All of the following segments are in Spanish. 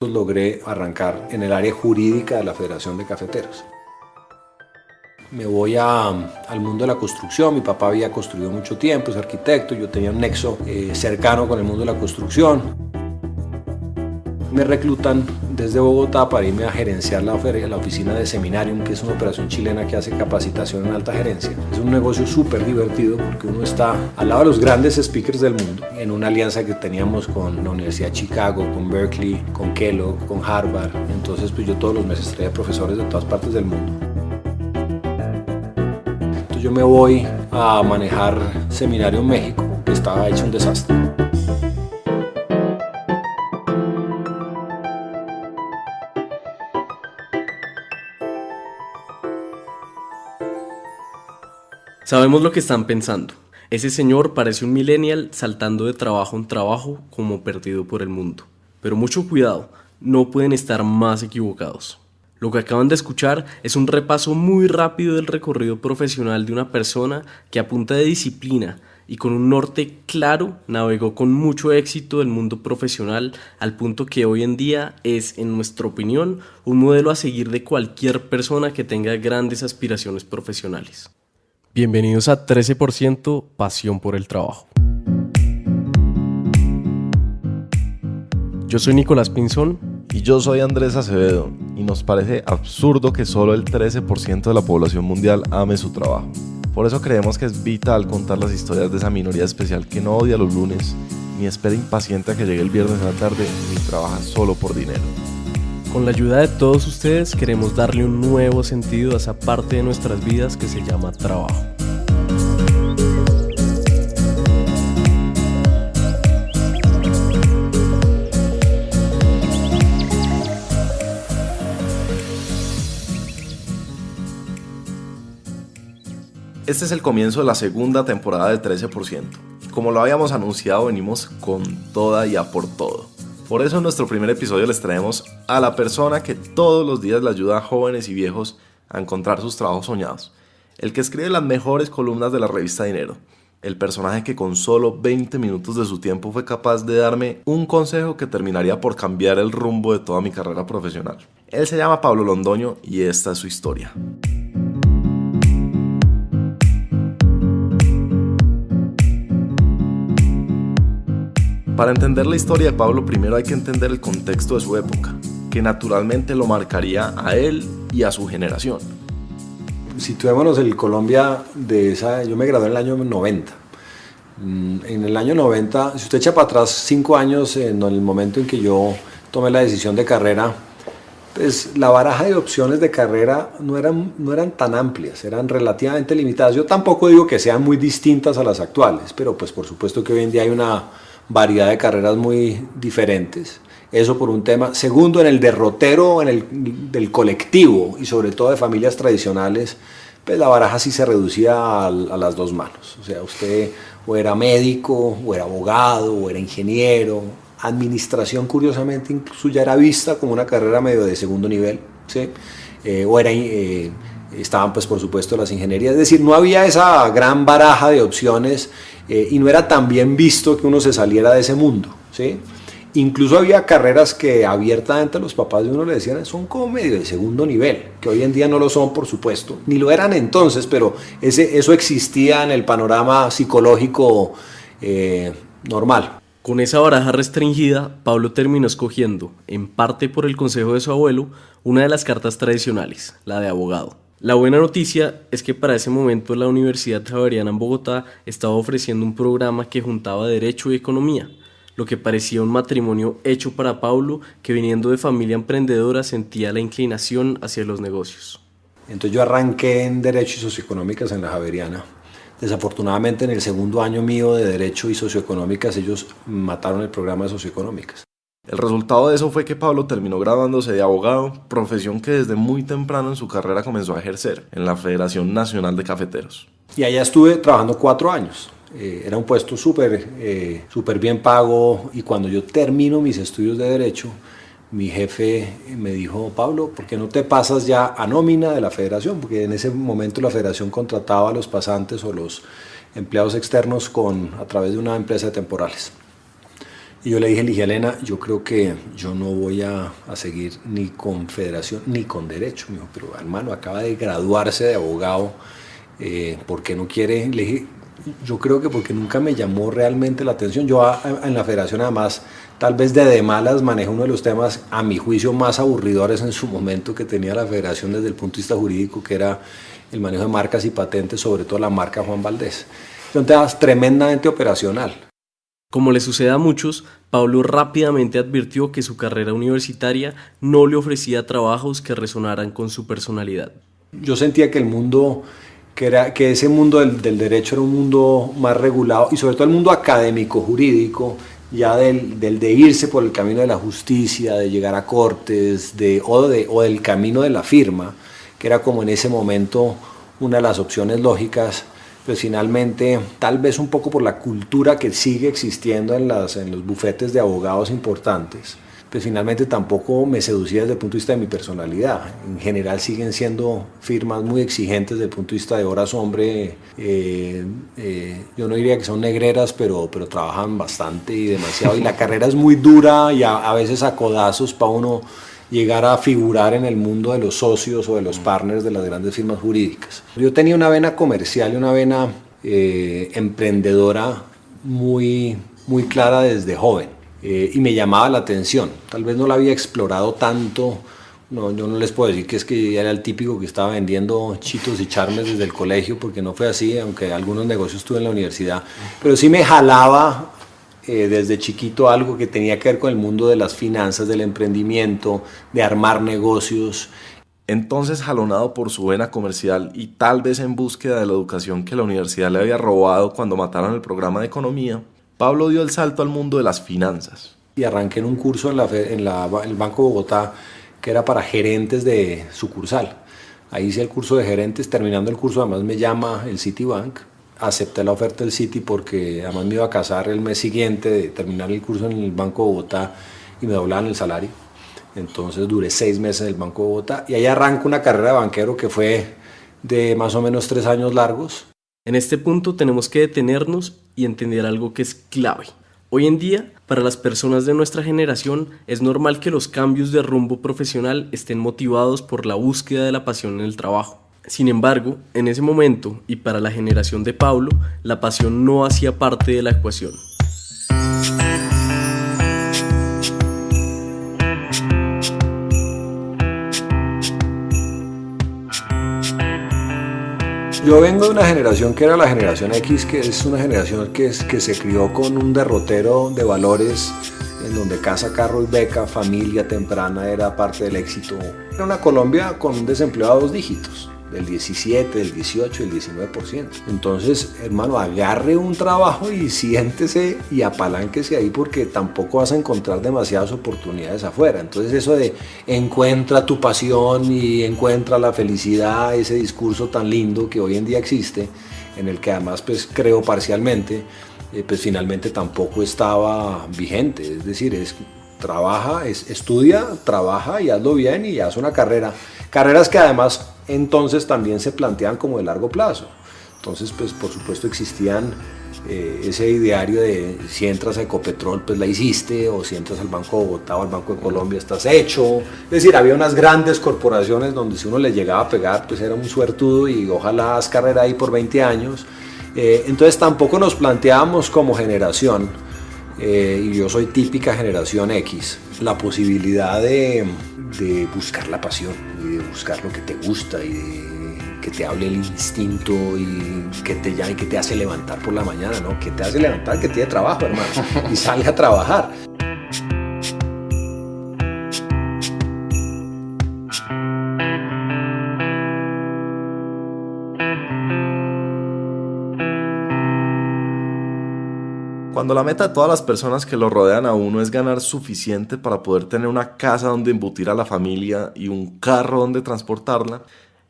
logré arrancar en el área jurídica de la Federación de Cafeteros. Me voy al mundo de la construcción. Mi papá había construido mucho tiempo, es arquitecto, yo tenía un nexo cercano con el mundo de la construcción. Me reclutan desde Bogotá para irme a gerenciar la oficina de Seminarium, que es una operación chilena que hace capacitación en alta gerencia. Es un negocio súper divertido porque uno está al lado de los grandes speakers del mundo, en una alianza que teníamos con la Universidad de Chicago, con Berkeley, con Kellogg, con Harvard. Entonces pues yo todos los meses traía profesores de todas partes del mundo. Entonces yo me voy a manejar Seminarium México, que estaba hecho un desastre. Sabemos lo que están pensando. Ese señor parece un millennial saltando de trabajo en trabajo como perdido por el mundo. Pero mucho cuidado, no pueden estar más equivocados. Lo que acaban de escuchar es un repaso muy rápido del recorrido profesional de una persona que a punta de disciplina y con un norte claro navegó con mucho éxito el mundo profesional al punto que hoy en día es, en nuestra opinión, un modelo a seguir de cualquier persona que tenga grandes aspiraciones profesionales. Bienvenidos a 13% Pasión por el Trabajo. Yo soy Nicolás Pinzón. Y yo soy Andrés Acevedo. Y nos parece absurdo que solo el 13% de la población mundial ame su trabajo. Por eso creemos que es vital contar las historias de esa minoría especial que no odia los lunes, ni espera impaciente a que llegue el viernes a la tarde, ni trabaja solo por dinero. Con la ayuda de todos ustedes queremos darle un nuevo sentido a esa parte de nuestras vidas que se llama trabajo. Este es el comienzo de la segunda temporada de 13%. Como lo habíamos anunciado, venimos con toda y a por todo. Por eso en nuestro primer episodio les traemos a la persona que todos los días le ayuda a jóvenes y viejos a encontrar sus trabajos soñados. El que escribe las mejores columnas de la revista Dinero. El personaje que con solo 20 minutos de su tiempo fue capaz de darme un consejo que terminaría por cambiar el rumbo de toda mi carrera profesional. Él se llama Pablo Londoño y esta es su historia. Para entender la historia de Pablo, primero hay que entender el contexto de su época, que naturalmente lo marcaría a él y a su generación. Situémonos en Colombia yo me gradué en el año 90. En el año 90, si usted echa para atrás 5 años, en el momento en que yo tomé la decisión de carrera, pues la baraja de opciones de carrera no eran tan amplias, eran relativamente limitadas. Yo tampoco digo que sean muy distintas a las actuales, pero pues por supuesto que hoy en día hay una variedad de carreras muy diferentes. Eso por un tema. Segundo, en el derrotero del colectivo y sobre todo de familias tradicionales, pues la baraja sí se reducía a las dos manos. O sea, usted o era médico, o era abogado, o era ingeniero. Administración, curiosamente, incluso ya era vista como una carrera medio de segundo nivel, ¿sí? Estaban pues por supuesto las ingenierías, es decir, no había esa gran baraja de opciones y no era tan bien visto que uno se saliera de ese mundo, ¿sí? Incluso había carreras que abiertamente los papás de uno le decían son como medio de segundo nivel, que hoy en día no lo son por supuesto, ni lo eran entonces, pero eso existía en el panorama psicológico normal. Con esa baraja restringida, Pablo terminó escogiendo, en parte por el consejo de su abuelo, una de las cartas tradicionales, la de abogado. La buena noticia es que para ese momento la Universidad Javeriana en Bogotá estaba ofreciendo un programa que juntaba Derecho y Economía, lo que parecía un matrimonio hecho para Pablo, que viniendo de familia emprendedora sentía la inclinación hacia los negocios. Entonces yo arranqué en Derecho y Socioeconómicas en la Javeriana. Desafortunadamente en el segundo año mío de Derecho y Socioeconómicas ellos mataron el programa de Socioeconómicas. El resultado de eso fue que Pablo terminó graduándose de abogado, profesión que desde muy temprano en su carrera comenzó a ejercer en la Federación Nacional de Cafeteros. Y allá estuve trabajando 4 años. Era un puesto súper bien pago y cuando yo termino mis estudios de Derecho, mi jefe me dijo, Pablo, ¿por qué no te pasas ya a nómina de la federación? Porque en ese momento la federación contrataba a los pasantes o los empleados externos a través de una empresa de temporales. Y yo le dije, Ligia Elena, yo creo que yo no voy a seguir ni con federación ni con derecho. Me dijo, pero hermano, acaba de graduarse de abogado, ¿por qué no quiere? Le dije, yo creo que porque nunca me llamó realmente la atención. Yo en la federación además, tal vez de malas, manejé uno de los temas, a mi juicio, más aburridores en su momento que tenía la federación desde el punto de vista jurídico, que era el manejo de marcas y patentes, sobre todo la marca Juan Valdés. Entonces, tremendamente operacional. Como le sucede a muchos, Pablo rápidamente advirtió que su carrera universitaria no le ofrecía trabajos que resonaran con su personalidad. Yo sentía que el mundo, que ese mundo del derecho era un mundo más regulado, y sobre todo el mundo académico, jurídico, ya del de irse por el camino de la justicia, de llegar a cortes, o del camino de la firma, que era como en ese momento una de las opciones lógicas. Pues finalmente, tal vez un poco por la cultura que sigue existiendo en los bufetes de abogados importantes, pues finalmente tampoco me seducía desde el punto de vista de mi personalidad. En general siguen siendo firmas muy exigentes desde el punto de vista de horas hombre. Yo no diría que son negreras, pero trabajan bastante y demasiado. Y la carrera es muy dura y a veces a codazos para uno llegar a figurar en el mundo de los socios o de los partners de las grandes firmas jurídicas. Yo tenía una vena comercial y una vena emprendedora muy, muy clara desde joven, y me llamaba la atención. Tal vez no la había explorado tanto. No, yo no les puedo decir que es que era el típico que estaba vendiendo chitos y charmes desde el colegio, porque no fue así, aunque algunos negocios tuve en la universidad, pero sí me jalaba desde chiquito algo que tenía que ver con el mundo de las finanzas, del emprendimiento, de armar negocios. Entonces, jalonado por su vena comercial y tal vez en búsqueda de la educación que la universidad le había robado cuando mataron el programa de economía, Pablo dio el salto al mundo de las finanzas. Y arranqué en un curso en el Banco de Bogotá que era para gerentes de sucursal. Ahí hice el curso de gerentes, terminando el curso además me llama el Citibank. Acepté la oferta del Citi porque además me iba a casar el mes siguiente de terminar el curso en el Banco de Bogotá y me doblaban el salario. Entonces duré 6 meses en el Banco de Bogotá y ahí arranco una carrera de banquero que fue de más o menos 3 años largos. En este punto tenemos que detenernos y entender algo que es clave. Hoy en día, para las personas de nuestra generación, es normal que los cambios de rumbo profesional estén motivados por la búsqueda de la pasión en el trabajo. Sin embargo, en ese momento y para la generación de Pablo, la pasión no hacía parte de la ecuación. Yo vengo de una generación que era la generación X, que es una generación que se crió con un derrotero de valores en donde casa, carro y beca, familia temprana era parte del éxito. Era una Colombia con un desempleo a 2 dígitos. Del 17, del 18 y el 19%. Entonces, hermano, agarre un trabajo y siéntese y apalánquese ahí porque tampoco vas a encontrar demasiadas oportunidades afuera. Entonces eso de encuentra tu pasión y encuentra la felicidad, ese discurso tan lindo que hoy en día existe, en el que además pues creo parcialmente, pues finalmente tampoco estaba vigente. Es decir, estudia, trabaja y hazlo bien y haz una carrera. Carreras que además entonces también se planteaban como de largo plazo. Entonces, pues por supuesto existían ese ideario de si entras a Ecopetrol, pues la hiciste, o si entras al Banco de Bogotá o al Banco de Colombia, estás hecho. Es decir, había unas grandes corporaciones donde si uno le llegaba a pegar, pues era un suertudo y ojalá haz carrera ahí por 20 años. Entonces tampoco nos planteábamos como generación, y yo soy típica generación X, la posibilidad de buscar la pasión y de buscar lo que te gusta y de que te hable el instinto y que te hace levantar por la mañana, ¿no? Que te hace levantar, que tiene trabajo, hermano, y sale a trabajar. Cuando la meta de todas las personas que lo rodean a uno es ganar suficiente para poder tener una casa donde embutir a la familia y un carro donde transportarla,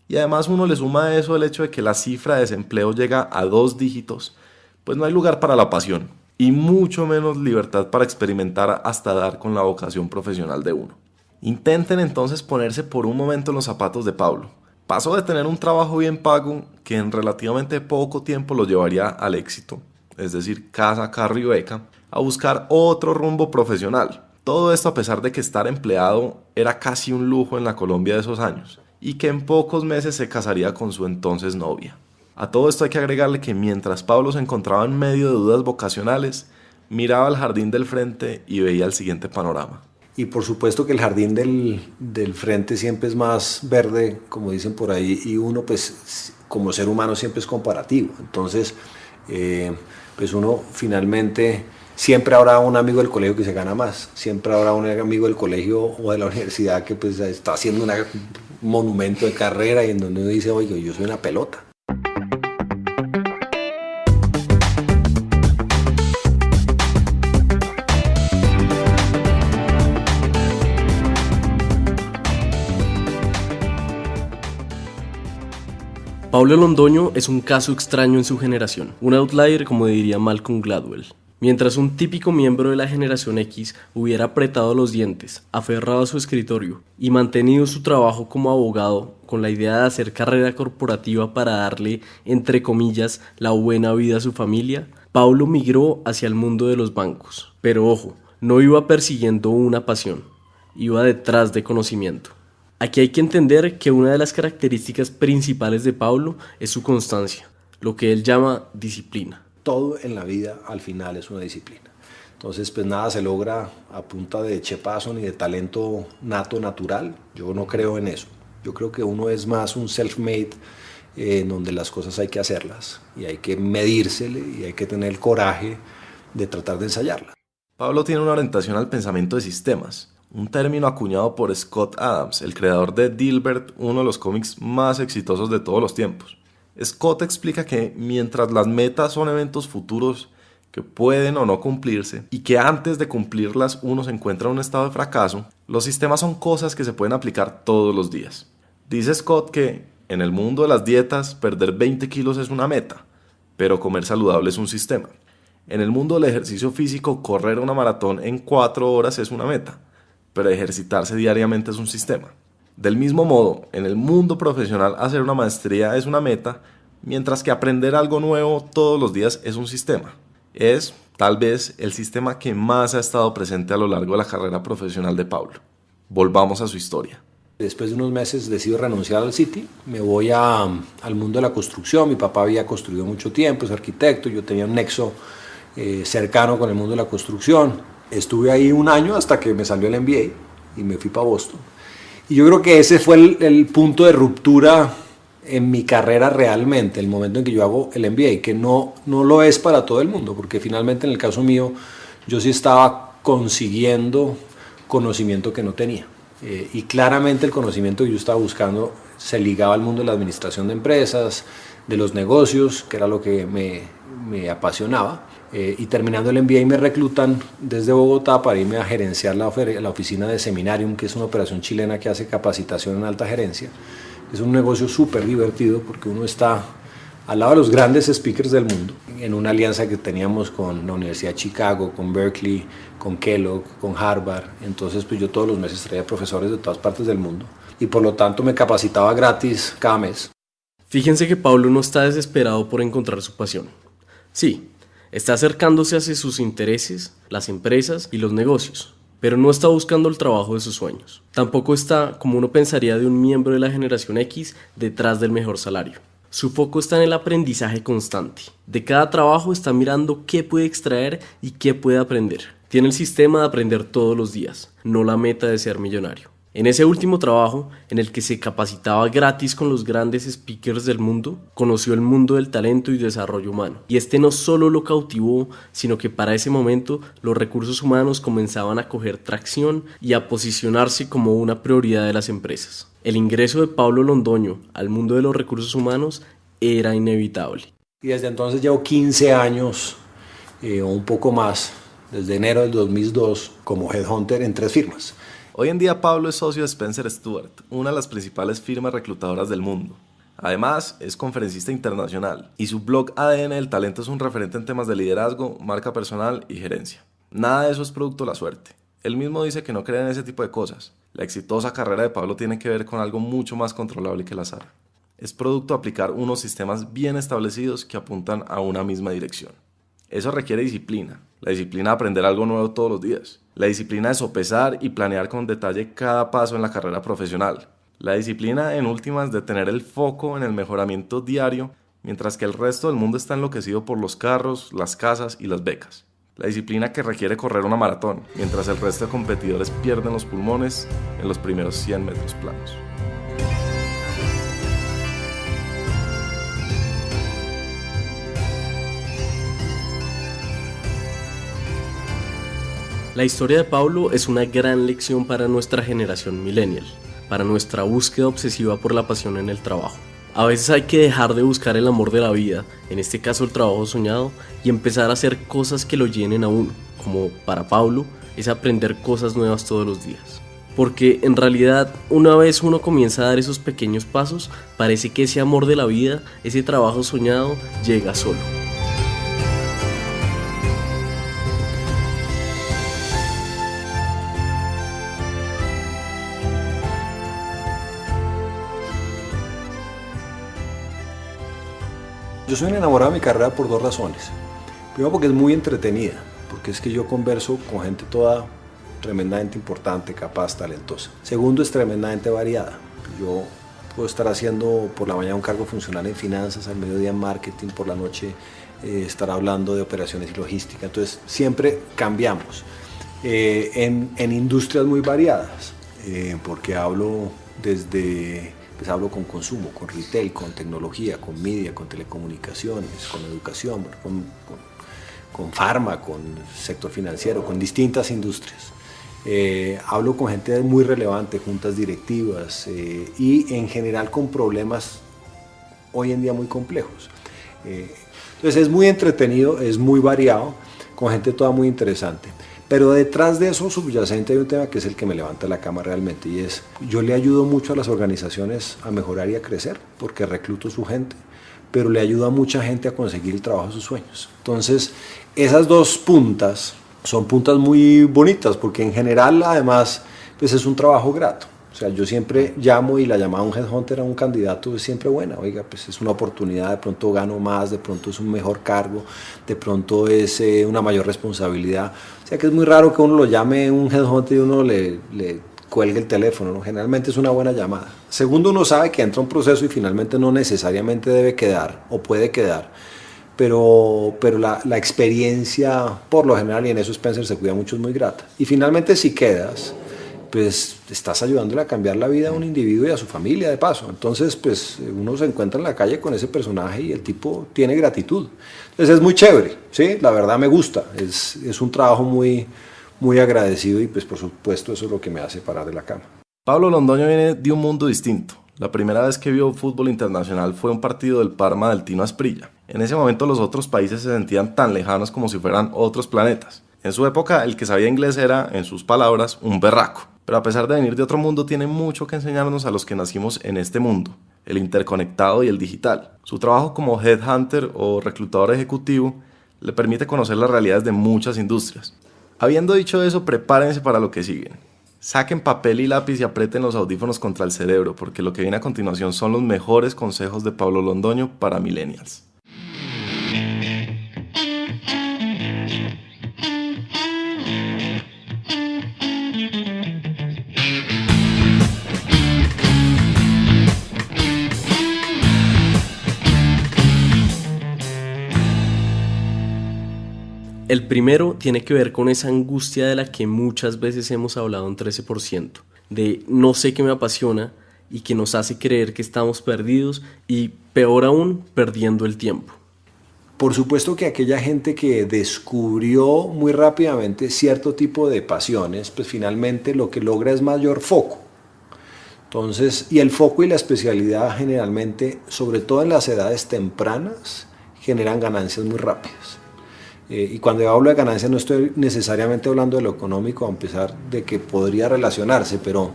y además uno le suma a eso el hecho de que la cifra de desempleo llega a 2 dígitos, pues no hay lugar para la pasión, y mucho menos libertad para experimentar hasta dar con la vocación profesional de uno. Intenten entonces ponerse por un momento en los zapatos de Pablo. Pasó de tener un trabajo bien pago, que en relativamente poco tiempo lo llevaría al éxito, es decir, casa, carro y beca, a buscar otro rumbo profesional. Todo esto a pesar de que estar empleado era casi un lujo en la Colombia de esos años, y que en pocos meses se casaría con su entonces novia. A todo esto hay que agregarle que mientras Pablo se encontraba en medio de dudas vocacionales, miraba al jardín del frente y veía el siguiente panorama. Y por supuesto que el jardín del frente siempre es más verde, como dicen por ahí, y uno pues como ser humano siempre es comparativo. Entonces, pues uno finalmente, siempre habrá un amigo del colegio que se gana más, siempre habrá un amigo del colegio o de la universidad que pues está haciendo un monumento de carrera y en donde uno dice, oye, yo soy una pelota. Pablo Londoño es un caso extraño en su generación, un outlier como diría Malcolm Gladwell. Mientras un típico miembro de la generación X hubiera apretado los dientes, aferrado a su escritorio y mantenido su trabajo como abogado con la idea de hacer carrera corporativa para darle, entre comillas, la buena vida a su familia, Pablo migró hacia el mundo de los bancos. Pero ojo, no iba persiguiendo una pasión, iba detrás de conocimiento. Aquí hay que entender que una de las características principales de Pablo es su constancia, lo que él llama disciplina. Todo en la vida al final es una disciplina. Entonces, pues nada se logra a punta de chepazo ni de talento nato natural. Yo no creo en eso. Yo creo que uno es más un self-made en donde las cosas hay que hacerlas y hay que medírsele y hay que tener el coraje de tratar de ensayarlas. Pablo tiene una orientación al pensamiento de sistemas, un término acuñado por Scott Adams, el creador de Dilbert, uno de los cómics más exitosos de todos los tiempos. Scott explica que mientras las metas son eventos futuros que pueden o no cumplirse y que antes de cumplirlas uno se encuentra en un estado de fracaso, los sistemas son cosas que se pueden aplicar todos los días. Dice Scott que en el mundo de las dietas perder 20 kilos es una meta, pero comer saludable es un sistema. En el mundo del ejercicio físico, correr una maratón en 4 horas es una meta, pero ejercitarse diariamente es un sistema. Del mismo modo, en el mundo profesional hacer una maestría es una meta, mientras que aprender algo nuevo todos los días es un sistema. Es, tal vez, el sistema que más ha estado presente a lo largo de la carrera profesional de Pablo. Volvamos a su historia. Después de unos meses decido renunciar al City, me voy al mundo de la construcción. Mi papá había construido mucho tiempo, es arquitecto, yo tenía un nexo cercano con el mundo de la construcción. Estuve ahí un año hasta que me salió el MBA y me fui para Boston. Y yo creo que ese fue el punto de ruptura en mi carrera realmente, el momento en que yo hago el MBA, que no lo es para todo el mundo, porque finalmente en el caso mío yo sí estaba consiguiendo conocimiento que no tenía. Y claramente el conocimiento que yo estaba buscando se ligaba al mundo de la administración de empresas, de los negocios, que era lo que me apasionaba. Y terminando el MBA me reclutan desde Bogotá para irme a gerenciar la oficina de Seminarium, que es una operación chilena que hace capacitación en alta gerencia. Es un negocio súper divertido porque uno está al lado de los grandes speakers del mundo, en una alianza que teníamos con la Universidad de Chicago, con Berkeley, con Kellogg, con Harvard. Entonces pues yo todos los meses traía profesores de todas partes del mundo y por lo tanto me capacitaba gratis cada mes. Fíjense que Pablo no está desesperado por encontrar su pasión. Sí, está acercándose hacia sus intereses, las empresas y los negocios, pero no está buscando el trabajo de sus sueños. Tampoco está, como uno pensaría de un miembro de la generación X, detrás del mejor salario. Su foco está en el aprendizaje constante. De cada trabajo está mirando qué puede extraer y qué puede aprender. Tiene el sistema de aprender todos los días, no la meta de ser millonario. En ese último trabajo, en el que se capacitaba gratis con los grandes speakers del mundo, conoció el mundo del talento y desarrollo humano. Y este no solo lo cautivó, sino que para ese momento los recursos humanos comenzaban a coger tracción y a posicionarse como una prioridad de las empresas. El ingreso de Pablo Londoño al mundo de los recursos humanos era inevitable. Y desde entonces llevo 15 años o un poco más, desde enero del 2002, como headhunter en 3 firmas. Hoy en día Pablo es socio de Spencer Stuart, una de las principales firmas reclutadoras del mundo. Además, es conferencista internacional y su blog ADN del Talento es un referente en temas de liderazgo, marca personal y gerencia. Nada de eso es producto de la suerte. Él mismo dice que no cree en ese tipo de cosas. La exitosa carrera de Pablo tiene que ver con algo mucho más controlable que el azar. Es producto de aplicar unos sistemas bien establecidos que apuntan a una misma dirección. Eso requiere disciplina, la disciplina de aprender algo nuevo todos los días, la disciplina de sopesar y planear con detalle cada paso en la carrera profesional, la disciplina en últimas de tener el foco en el mejoramiento diario, mientras que el resto del mundo está enloquecido por los carros, las casas y las becas. La disciplina que requiere correr una maratón, mientras el resto de competidores pierden los pulmones en los primeros 100 metros planos. La historia de Pablo es una gran lección para nuestra generación millennial, para nuestra búsqueda obsesiva por la pasión en el trabajo. A veces hay que dejar de buscar el amor de la vida, en este caso el trabajo soñado, y empezar a hacer cosas que lo llenen a uno, como para Pablo es aprender cosas nuevas todos los días. Porque en realidad una vez uno comienza a dar esos pequeños pasos, parece que ese amor de la vida, ese trabajo soñado, llega solo. Yo soy un enamorado de mi carrera por dos razones. Primero, porque es muy entretenida, porque es que yo converso con gente toda tremendamente importante, capaz, talentosa. Segundo, es tremendamente variada. Yo puedo estar haciendo por la mañana un cargo funcional en finanzas, al mediodía en marketing, por la noche estar hablando de operaciones y logística. Entonces siempre cambiamos en industrias muy variadas, porque hablo hablo con consumo, con retail, con tecnología, con media, con telecomunicaciones, con educación, con farma, con sector financiero, con distintas industrias. Hablo con gente muy relevante, juntas directivas y en general con problemas hoy en día muy complejos. Entonces es muy entretenido, es muy variado, con gente toda muy interesante. Pero detrás de eso subyacente hay un tema que es el que me levanta la cama realmente, y es, yo le ayudo mucho a las organizaciones a mejorar y a crecer, porque recluto su gente, pero le ayudo a mucha gente a conseguir el trabajo de sus sueños. Entonces, esas dos puntas son puntas muy bonitas, porque en general, además, pues es un trabajo grato. O sea, yo siempre llamo y la llamada a un headhunter a un candidato es siempre buena. Oiga, pues es una oportunidad, de pronto gano más, de pronto es un mejor cargo, de pronto es una mayor responsabilidad. O sea que es muy raro que uno lo llame un headhunter y uno le cuelgue el teléfono, ¿no? Generalmente es una buena llamada. Segundo, uno sabe que entra un proceso y finalmente no necesariamente debe quedar o puede quedar. Pero la experiencia, por lo general, y en eso Spencer se cuida mucho, es muy grata. Y finalmente, si quedas, pues estás ayudándole a cambiar la vida a un individuo y a su familia de paso. Entonces, pues uno se encuentra en la calle con ese personaje y el tipo tiene gratitud. Entonces es muy chévere, ¿sí? La verdad me gusta. Es un trabajo muy, muy agradecido y pues por supuesto eso es lo que me hace parar de la cama. Pablo Londoño viene de un mundo distinto. La primera vez que vio fútbol internacional fue un partido del Parma del Tino Asprilla. En ese momento los otros países se sentían tan lejanos como si fueran otros planetas. En su época el que sabía inglés era, en sus palabras, un berraco. Pero a pesar de venir de otro mundo, tiene mucho que enseñarnos a los que nacimos en este mundo, el interconectado y el digital. Su trabajo como headhunter o reclutador ejecutivo le permite conocer las realidades de muchas industrias. Habiendo dicho eso, prepárense para lo que sigue. Saquen papel y lápiz y aprieten los audífonos contra el cerebro, porque lo que viene a continuación son los mejores consejos de Pablo Londoño para millennials. El primero tiene que ver con esa angustia de la que muchas veces hemos hablado en 13%, de no sé qué me apasiona y que nos hace creer que estamos perdidos y, peor aún, perdiendo el tiempo. Por supuesto que aquella gente que descubrió muy rápidamente cierto tipo de pasiones, pues finalmente lo que logra es mayor foco. Entonces, y el foco y la especialidad generalmente, sobre todo en las edades tempranas, generan ganancias muy rápidas. Y cuando yo hablo de ganancias no estoy necesariamente hablando de lo económico, a pesar de que podría relacionarse, pero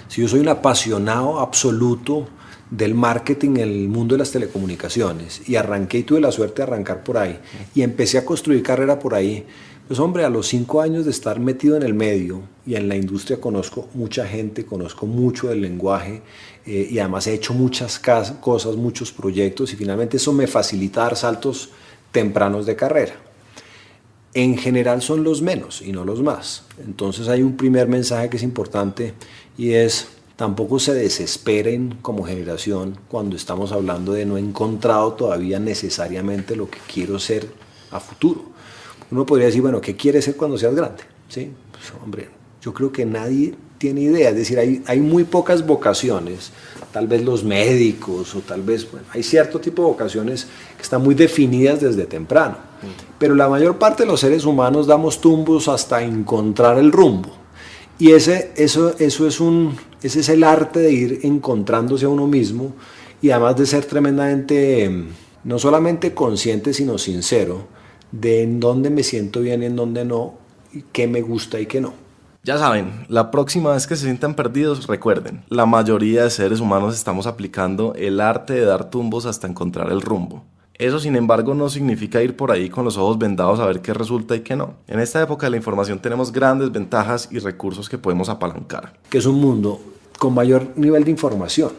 si yo soy un apasionado absoluto del marketing en el mundo de las telecomunicaciones y arranqué y tuve la suerte de arrancar por ahí y empecé a construir carrera por ahí, pues hombre, a los 5 años de estar metido en el medio y en la industria conozco mucha gente, conozco mucho del lenguaje y además he hecho muchas cosas, muchos proyectos y finalmente eso me facilita dar saltos tempranos de carrera. en general son los menos y no los más. Entonces hay un primer mensaje que es importante y es: tampoco se desesperen como generación cuando estamos hablando de no he encontrado todavía necesariamente lo que quiero ser a futuro. Uno podría decir, bueno, ¿qué quieres ser cuando seas grande? ¿Sí? Pues, hombre, yo creo que nadie tiene idea. Es decir, hay muy pocas vocaciones, tal vez los médicos o tal vez, bueno, hay cierto tipo de vocaciones que están muy definidas desde temprano. Pero la mayor parte de los seres humanos damos tumbos hasta encontrar el rumbo. Y ese es el arte de ir encontrándose a uno mismo y además de ser tremendamente, no solamente consciente, sino sincero de en dónde me siento bien y en dónde no, y qué me gusta y qué no. Ya saben, la próxima vez que se sientan perdidos, recuerden, la mayoría de seres humanos estamos aplicando el arte de dar tumbos hasta encontrar el rumbo. Eso, sin embargo, no significa ir por ahí con los ojos vendados a ver qué resulta y qué no. En esta época de la información tenemos grandes ventajas y recursos que podemos apalancar. Que es un mundo con mayor nivel de información.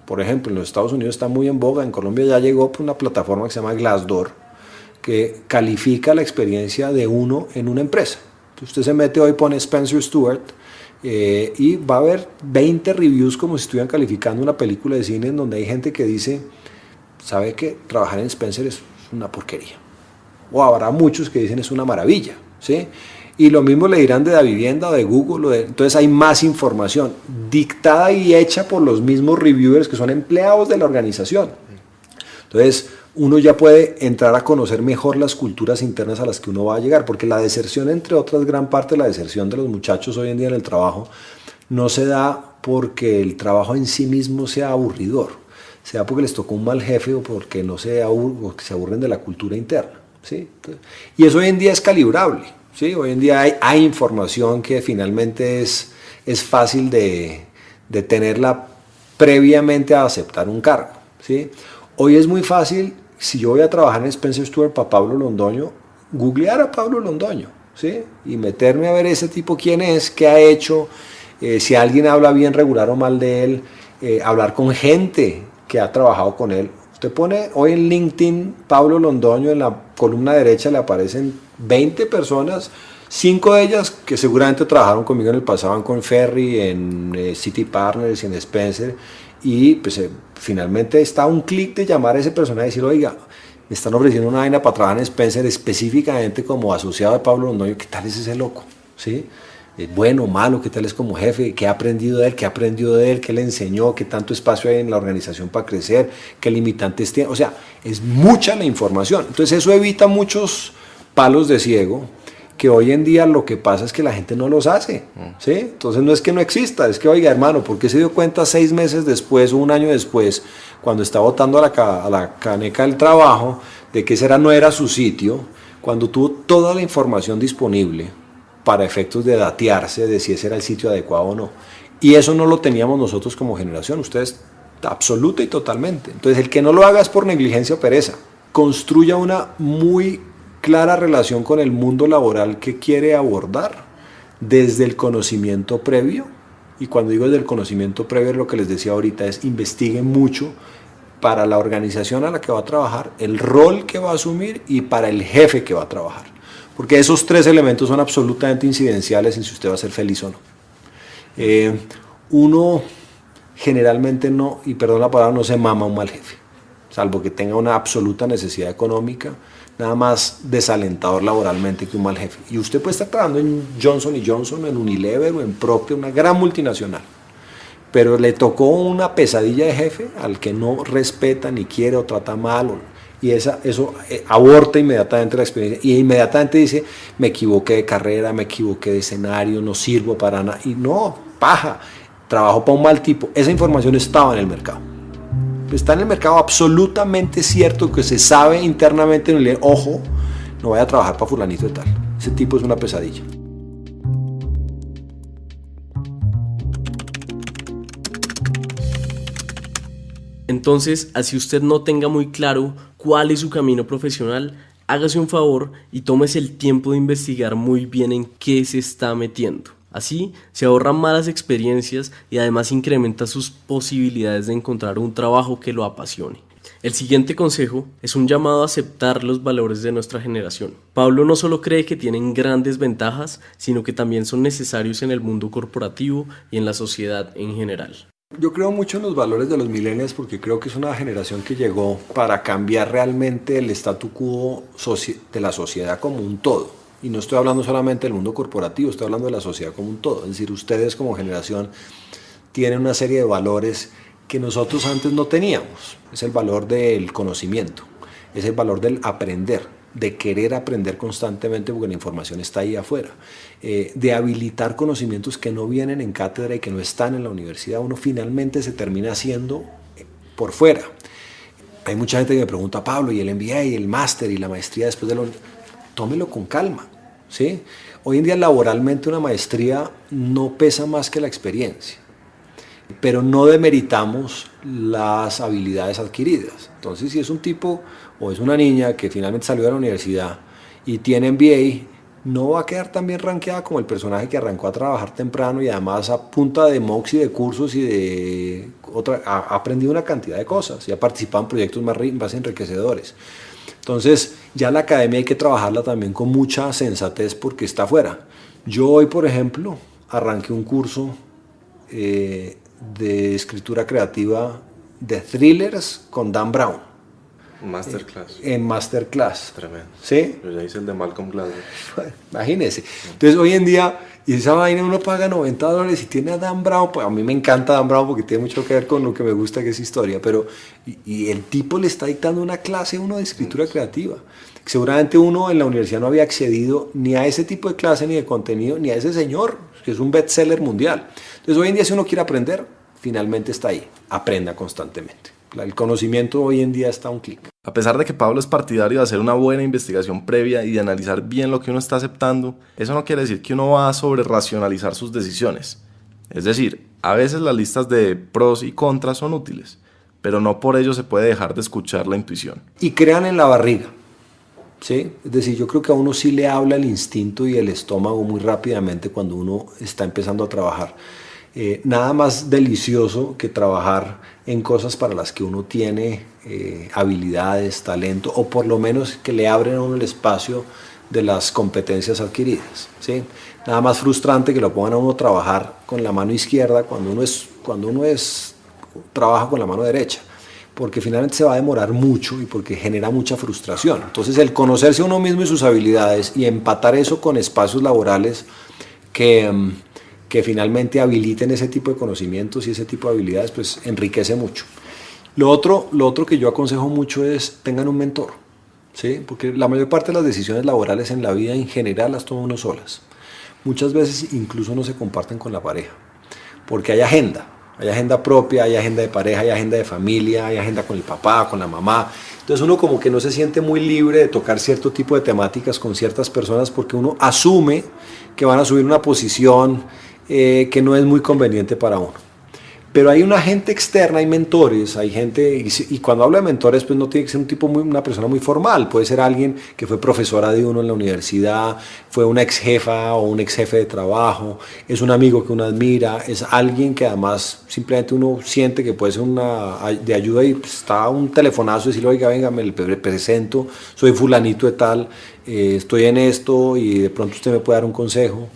Por ejemplo, en los Estados Unidos está muy en boga, en Colombia ya llegó por una plataforma que se llama Glassdoor, que califica la experiencia de uno en una empresa. Usted se mete hoy, pone Spencer Stuart y va a haber 20 reviews como si estuvieran calificando una película de cine en donde hay gente que dice, sabe que trabajar en Spencer es una porquería. O habrá muchos que dicen es una maravilla, ¿sí? Y lo mismo le dirán de la vivienda o de Google. Entonces hay más información dictada y hecha por los mismos reviewers que son empleados de la organización. Entonces uno ya puede entrar a conocer mejor las culturas internas a las que uno va a llegar, porque la deserción, entre otras, gran parte de la deserción de los muchachos hoy en día en el trabajo no se da porque el trabajo en sí mismo sea aburridor, sea porque les tocó un mal jefe o porque o que se aburren de la cultura interna, ¿sí? Y eso hoy en día es calibrable, ¿sí? Hoy en día hay información que finalmente es fácil de tenerla previamente a aceptar un cargo, ¿sí? Hoy es muy fácil, si yo voy a trabajar en Spencer Stuart para Pablo Londoño, googlear a Pablo Londoño, ¿sí? Y meterme a ver ese tipo quién es, qué ha hecho, si alguien habla bien, regular o mal de él, hablar con gente que ha trabajado con él. Usted pone hoy en LinkedIn Pablo Londoño, en la columna derecha le aparecen 20 personas, 5 de ellas que seguramente trabajaron conmigo en el pasado en Conferry, en City Partners, en Spencer, y pues finalmente está un clic de llamar a ese personaje y decir, oiga, me están ofreciendo una vaina para trabajar en Spencer específicamente como asociado de Pablo Londoño, ¿qué tal es ese loco? ¿Sí? ¿Es bueno o malo? ¿Qué tal es como jefe? ¿Qué ha aprendido de él? ¿Qué aprendió de él? ¿Qué le enseñó? ¿Qué tanto espacio hay en la organización para crecer? ¿Qué limitantes tiene? O sea, es mucha la información. Entonces eso evita muchos palos de ciego, que hoy en día lo que pasa es que la gente no los hace, ¿sí? Entonces no es que no exista, es que, oiga, hermano, ¿por qué se dio cuenta 6 meses después o un año después, cuando está botando a la caneca del trabajo, de que ese no era su sitio, cuando tuvo toda la información disponible para efectos de datearse de si ese era el sitio adecuado o no? Y eso no lo teníamos nosotros como generación, ustedes absoluta y totalmente. Entonces el que no lo haga es por negligencia o pereza. Construya una muy clara relación con el mundo laboral que quiere abordar desde el conocimiento previo, y cuando digo desde el conocimiento previo, lo que les decía ahorita es investiguen mucho para la organización a la que va a trabajar, el rol que va a asumir y para el jefe que va a trabajar, porque esos 3 elementos son absolutamente incidenciales en si usted va a ser feliz o no. Uno generalmente no, y perdón la palabra, no se mama a un mal jefe, salvo que tenga una absoluta necesidad económica. Nada más desalentador laboralmente que un mal jefe. Y usted puede estar trabajando en Johnson & Johnson, en Unilever o en Procter, una gran multinacional, pero le tocó una pesadilla de jefe al que no respeta ni quiere o trata mal, y eso aborta inmediatamente la experiencia y inmediatamente dice, me equivoqué de carrera, me equivoqué de escenario, no sirvo para nada. Y no, paja, trabajo para un mal tipo. Esa información estaba en el mercado. Está en el mercado, absolutamente cierto, que se sabe internamente, ojo, no vaya a trabajar para fulanito de tal. Ese tipo es una pesadilla. Entonces, así usted no tenga muy claro cuál es su camino profesional, hágase un favor y tómese el tiempo de investigar muy bien en qué se está metiendo. Así se ahorran malas experiencias y además incrementa sus posibilidades de encontrar un trabajo que lo apasione. El siguiente consejo es un llamado a aceptar los valores de nuestra generación. Pablo no solo cree que tienen grandes ventajas, sino que también son necesarios en el mundo corporativo y en la sociedad en general. Yo creo mucho en los valores de los millennials porque creo que es una generación que llegó para cambiar realmente el statu quo de la sociedad como un todo. Y no estoy hablando solamente del mundo corporativo, estoy hablando de la sociedad como un todo. Es decir, ustedes como generación tienen una serie de valores que nosotros antes no teníamos. Es el valor del conocimiento, es el valor del aprender, de querer aprender constantemente porque la información está ahí afuera, de habilitar conocimientos que no vienen en cátedra y que no están en la universidad. Uno finalmente se termina haciendo por fuera. Hay mucha gente que me pregunta, Pablo, ¿y el MBA y el máster y la maestría después de lo...? Tómelo con calma, ¿sí? Hoy en día laboralmente una maestría no pesa más que la experiencia, pero no demeritamos las habilidades adquiridas. Entonces, si es un tipo o es una niña que finalmente salió de la universidad y tiene MBA, no va a quedar tan bien rankeada como el personaje que arrancó a trabajar temprano y además a punta de mocks y de cursos y ha aprendido una cantidad de cosas y ha participado en proyectos más enriquecedores. Entonces, ya la academia hay que trabajarla también con mucha sensatez porque está afuera. Yo hoy, por ejemplo, arranqué un curso de escritura creativa de thrillers con Dan Brown. Masterclass. En Masterclass. Tremendo. ¿Sí? Yo ya hice el de Malcolm Gladwell. Imagínese. Entonces, hoy en día, y esa vaina uno paga $90 y tiene a Dan Brown. Pues a mí me encanta Dan Brown porque tiene mucho que ver con lo que me gusta, que es historia. Pero, y el tipo le está dictando una clase a uno de escritura creativa. Seguramente uno en la universidad no había accedido ni a ese tipo de clase, ni de contenido, ni a ese señor, que es un bestseller mundial. Entonces, hoy en día, si uno quiere aprender, finalmente está ahí. Aprenda constantemente. El conocimiento hoy en día está a un clic. A pesar de que Pablo es partidario de hacer una buena investigación previa y de analizar bien lo que uno está aceptando, eso no quiere decir que uno va a sobre-racionalizar sus decisiones. Es decir, a veces las listas de pros y contras son útiles, pero no por ello se puede dejar de escuchar la intuición. Y crean en la barriga, ¿sí? Es decir, yo creo que a uno sí le habla el instinto y el estómago muy rápidamente cuando uno está empezando a trabajar. Nada más delicioso que trabajar en cosas para las que uno tiene habilidades, talento, o por lo menos que le abren a uno el espacio de las competencias adquiridas, ¿sí? Nada más frustrante que lo pongan a uno a trabajar con la mano izquierda cuando uno trabaja con la mano derecha, porque finalmente se va a demorar mucho y porque genera mucha frustración. Entonces, el conocerse a uno mismo y sus habilidades y empatar eso con espacios laborales que finalmente habiliten ese tipo de conocimientos y ese tipo de habilidades, pues enriquece mucho. Lo otro que yo aconsejo mucho es tengan un mentor, ¿sí? Porque la mayor parte de las decisiones laborales en la vida en general las toma uno solas. Muchas veces incluso no se comparten con la pareja, porque hay agenda propia, hay agenda de pareja, hay agenda de familia, hay agenda con el papá, con la mamá. Entonces uno como que no se siente muy libre de tocar cierto tipo de temáticas con ciertas personas porque uno asume que van a subir una posición que no es muy conveniente para uno. Pero hay una gente externa, hay mentores, hay gente, y cuando hablo de mentores, pues no tiene que ser una persona muy formal, puede ser alguien que fue profesora de uno en la universidad, fue una ex jefa o un ex jefe de trabajo, es un amigo que uno admira, es alguien que además simplemente uno siente que puede ser de ayuda y pues, está un telefonazo y decirle, oiga, venga, me presento, soy fulanito de tal, estoy en esto y de pronto usted me puede dar un consejo.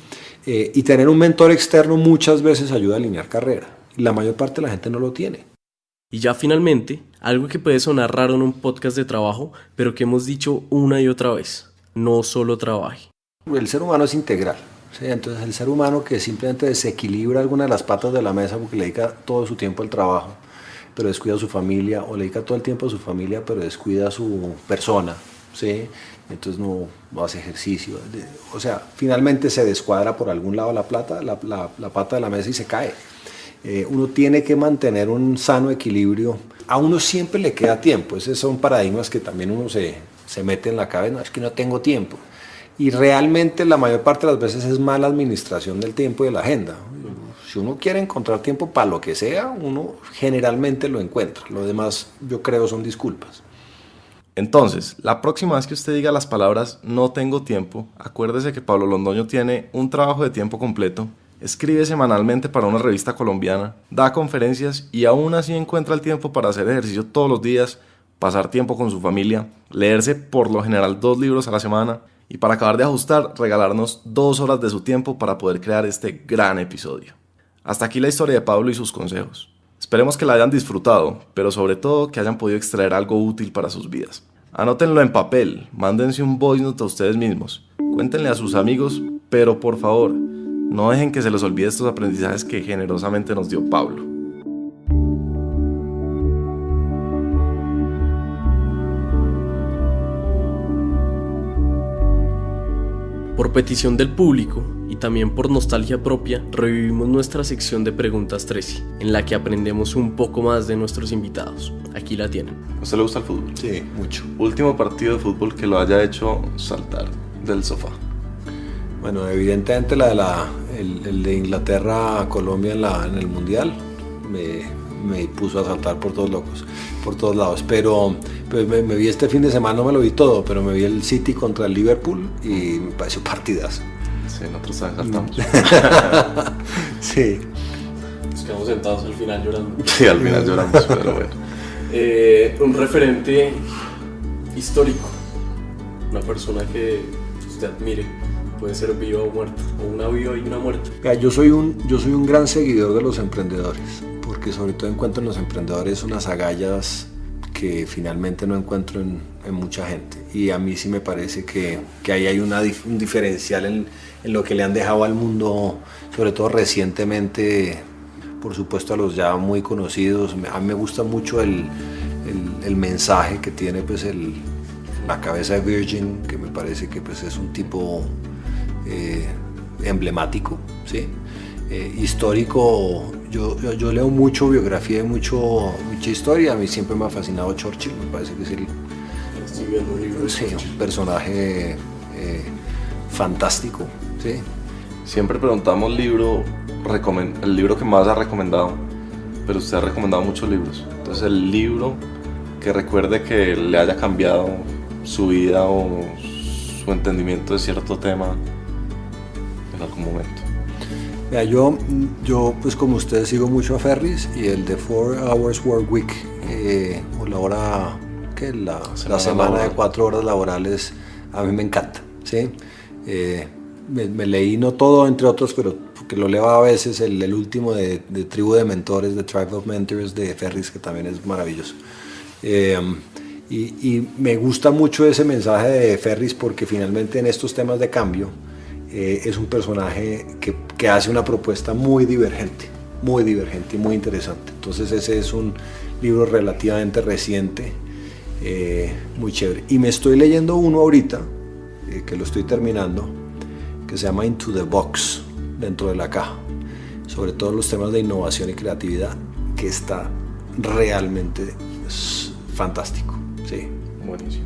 Y tener un mentor externo muchas veces ayuda a alinear carrera. La mayor parte de la gente no lo tiene. Y ya finalmente, algo que puede sonar raro en un podcast de trabajo, pero que hemos dicho una y otra vez: no solo trabaje. El ser humano es integral, ¿sí? Entonces el ser humano que simplemente desequilibra alguna de las patas de la mesa porque le dedica todo su tiempo al trabajo, pero descuida a su familia, o le dedica todo el tiempo a su familia, pero descuida a su persona, ¿sí? Entonces no hace ejercicio, o sea, finalmente se descuadra por algún lado la pata de la mesa y se cae. Uno tiene que mantener un sano equilibrio. A uno siempre le queda tiempo. Esos son paradigmas que también uno se mete en la cabeza. No, es que no tengo tiempo. Y realmente la mayor parte de las veces es mala administración del tiempo y de la agenda. Si uno quiere encontrar tiempo para lo que sea, uno generalmente lo encuentra. Lo demás, yo creo, son disculpas. Entonces, la próxima vez que usted diga las palabras no tengo tiempo, acuérdese que Pablo Londoño tiene un trabajo de tiempo completo, escribe semanalmente para una revista colombiana, da conferencias y aún así encuentra el tiempo para hacer ejercicio todos los días pasar tiempo con su familia, leerse por lo general 2 libros a la semana y para acabar de ajustar, regalarnos 2 horas de su tiempo para poder crear este gran episodio. Hasta aquí la historia de Pablo y sus consejos. Esperemos que la hayan disfrutado, pero sobre todo que hayan podido extraer algo útil para sus vidas. Anótenlo en papel, mándense un voice note a ustedes mismos, cuéntenle a sus amigos, pero por favor, no dejen que se les olvide estos aprendizajes que generosamente nos dio Pablo. Por petición del público y también por nostalgia propia, revivimos nuestra sección de Preguntas Tracy, en la que aprendemos un poco más de nuestros invitados. Aquí la tienen. ¿A usted le gusta el fútbol? Sí, mucho. Último partido de fútbol que lo haya hecho saltar del sofá. Bueno, evidentemente el de Inglaterra a Colombia en el Mundial me puso a saltar por todos lados, pero me vi este fin de semana, no me lo vi todo, pero me vi el City contra el Liverpool y me pareció partidazo. Sí, nosotros también saltamos. Sí. Nos quedamos sentados al final llorando. Sí, al final lloramos, pero bueno. Un referente histórico, una persona que usted admire, puede ser viva o muerta, o una viva y una muerta. Mira, yo soy un gran seguidor de los emprendedores, porque sobre todo encuentro en los emprendedores unas agallas que finalmente no encuentro en mucha gente, y a mí sí me parece que ahí hay un diferencial en lo que le han dejado al mundo, sobre todo recientemente, por supuesto a los ya muy conocidos. A mí me gusta mucho el mensaje que tiene pues la cabeza de Virgin, que me parece que pues es un tipo emblemático, ¿sí? Histórico. Yo leo mucho biografía y mucha historia. A mí siempre me ha fascinado Churchill, me parece que es un personaje fantástico, ¿sí? Siempre preguntamos el libro que más ha recomendado, pero usted ha recomendado muchos libros. Entonces, el libro que recuerde que le haya cambiado su vida o su entendimiento de cierto tema en algún momento. Mira, yo pues como ustedes sigo mucho a Ferris, y el de 4 Hours Work Week, o la hora, la semana de 4 horas laborales, a mí me encanta, ¿sí? Me leí, no todo entre otros, pero que lo leo a veces, el último de Tribu de Mentores, de Tribe of Mentors de Ferris, que también es maravilloso. Y me gusta mucho ese mensaje de Ferris, porque finalmente en estos temas de cambio es un personaje que hace una propuesta muy divergente y muy interesante. Entonces ese es un libro relativamente reciente, muy chévere. Y me estoy leyendo uno ahorita, que lo estoy terminando, que se llama Into the Box, dentro de la caja, sobre todos los temas de innovación y creatividad, que está realmente fantástico. Sí. Buenísimo.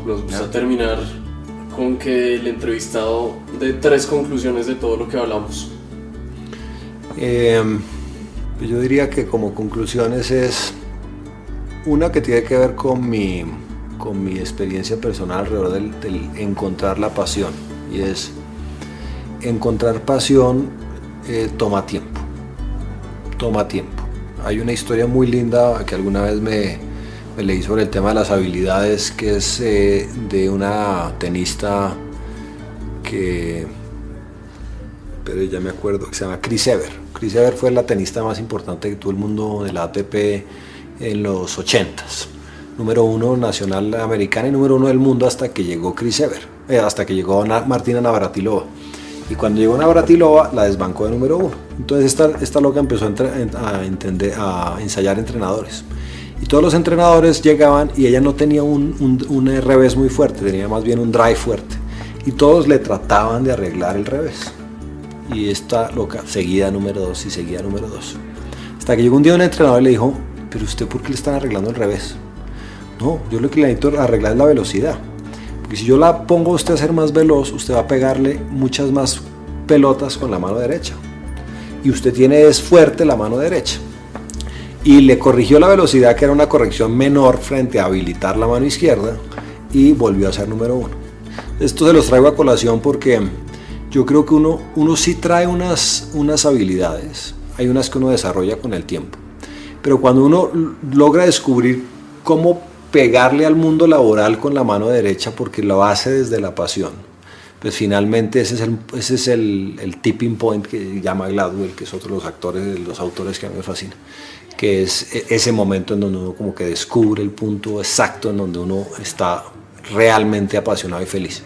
Nos gusta terminar con que el entrevistado dé 3 conclusiones de todo lo que hablamos. Yo diría que como conclusiones es una que tiene que ver con mi experiencia personal alrededor del encontrar la pasión, y es encontrar pasión toma tiempo. Hay una historia muy linda que alguna vez me leí sobre el tema de las habilidades, que es de una tenista pero ya me acuerdo, que se llama Chris Evert. Chris Evert fue la tenista más importante que tuvo el mundo de la ATP en los 80s. Número 1 nacional americana y número 1 del mundo hasta que llegó Chris Evert, hasta que llegó Martina Navratilova. Y cuando llegó Navratilova la desbancó de número 1. Entonces esta loca empezó a ensayar entrenadores. Y todos los entrenadores llegaban y ella no tenía un revés muy fuerte, tenía más bien un drive fuerte. Y todos le trataban de arreglar el revés. Y esta loca seguía número 2 y seguía número 2. Hasta que llegó un día un entrenador y le dijo: ¿pero usted por qué le están arreglando el revés? No, yo lo que le necesito arreglar es la velocidad. Porque si yo la pongo a usted a ser más veloz, usted va a pegarle muchas más pelotas con la mano derecha. Y usted tiene fuerte la mano derecha. Y le corrigió la velocidad, que era una corrección menor frente a habilitar la mano izquierda, y volvió a ser número 1. Esto se los traigo a colación porque yo creo que uno sí trae unas habilidades. Hay unas que uno desarrolla con el tiempo. Pero cuando uno logra descubrir cómo pegarle al mundo laboral con la mano derecha porque lo hace desde la pasión. Pues finalmente ese es el tipping point que llama Gladwell, que es otro de los autores que a mí me fascina, que es ese momento en donde uno como que descubre el punto exacto en donde uno está realmente apasionado y feliz.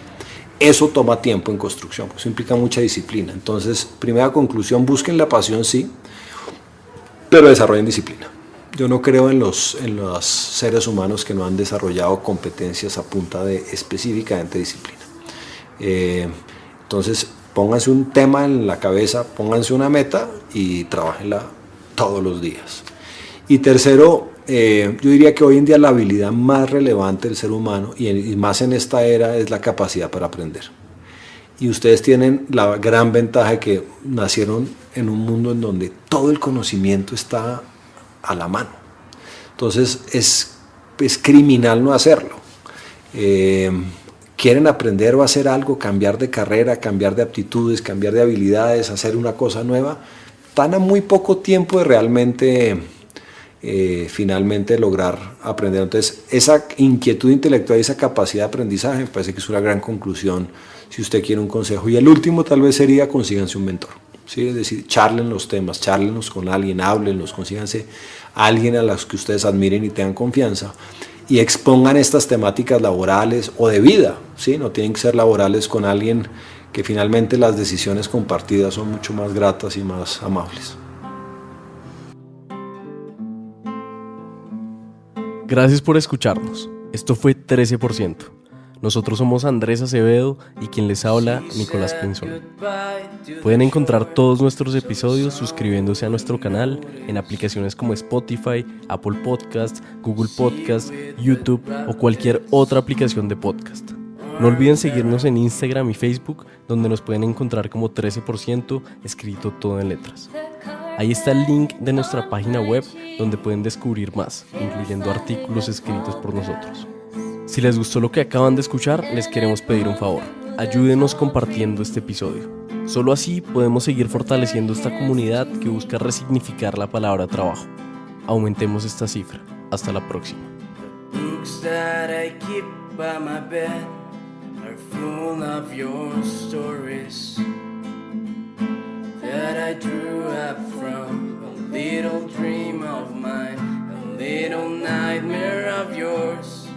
Eso toma tiempo en construcción, eso implica mucha disciplina. Entonces, primera conclusión, busquen la pasión, sí, pero desarrollen disciplina. Yo no creo en los seres humanos que no han desarrollado competencias a punta de específicamente disciplina. Entonces, pónganse un tema en la cabeza, pónganse una meta y trabajenla todos los días. Y tercero, yo diría que hoy en día la habilidad más relevante del ser humano y más en esta era es la capacidad para aprender. Y ustedes tienen la gran ventaja de que nacieron en un mundo en donde todo el conocimiento está a la mano. Entonces es criminal no hacerlo. Quieren aprender o hacer algo, cambiar de carrera, cambiar de aptitudes, cambiar de habilidades, hacer una cosa nueva, están a muy poco tiempo de realmente finalmente lograr aprender. Entonces esa inquietud intelectual y esa capacidad de aprendizaje me parece que es una gran conclusión si usted quiere un consejo. Y el último tal vez sería consíganse un mentor, ¿sí? Es decir, charlen los temas, charlenlos con alguien, háblenlos, consíganse a alguien a los que ustedes admiren y tengan confianza y expongan estas temáticas laborales o de vida, ¿sí? No tienen que ser laborales, con alguien que finalmente las decisiones compartidas son mucho más gratas y más amables. Gracias por escucharnos. Esto fue 13%. Nosotros somos Andrés Acevedo y quien les habla, Nicolás Pinzón. Pueden encontrar todos nuestros episodios suscribiéndose a nuestro canal en aplicaciones como Spotify, Apple Podcasts, Google Podcasts, YouTube o cualquier otra aplicación de podcast. No olviden seguirnos en Instagram y Facebook, donde nos pueden encontrar como 13%, escrito todo en letras. Ahí está el link de nuestra página web donde pueden descubrir más, incluyendo artículos escritos por nosotros. Si les gustó lo que acaban de escuchar, les queremos pedir un favor. Ayúdenos compartiendo este episodio. Solo así podemos seguir fortaleciendo esta comunidad que busca resignificar la palabra trabajo. Aumentemos esta cifra. Hasta la próxima. That I drew up from a little dream of mine, a little nightmare of yours.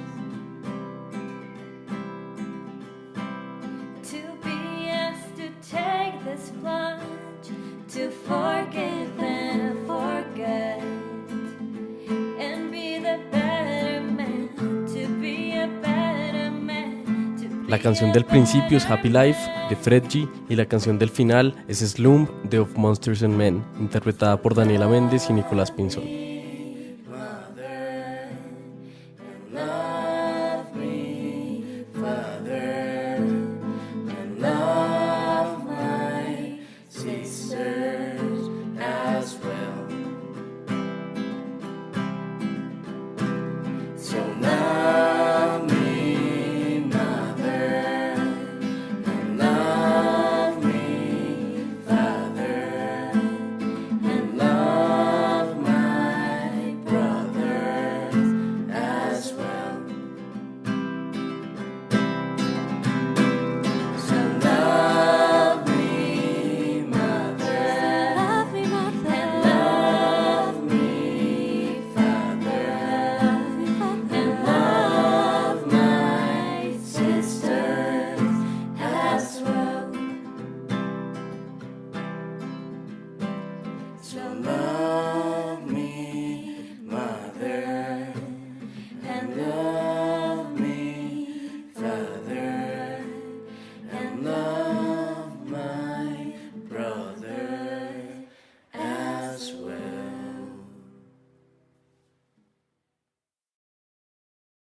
To be asked to take this plunge, to forgive and forget, and be the better man, to be a better man. La canción del principio es Happy Life de Fred G y la canción del final es Slump de Of Monsters and Men, interpretada por Daniela Méndez y Nicolás Pinzón.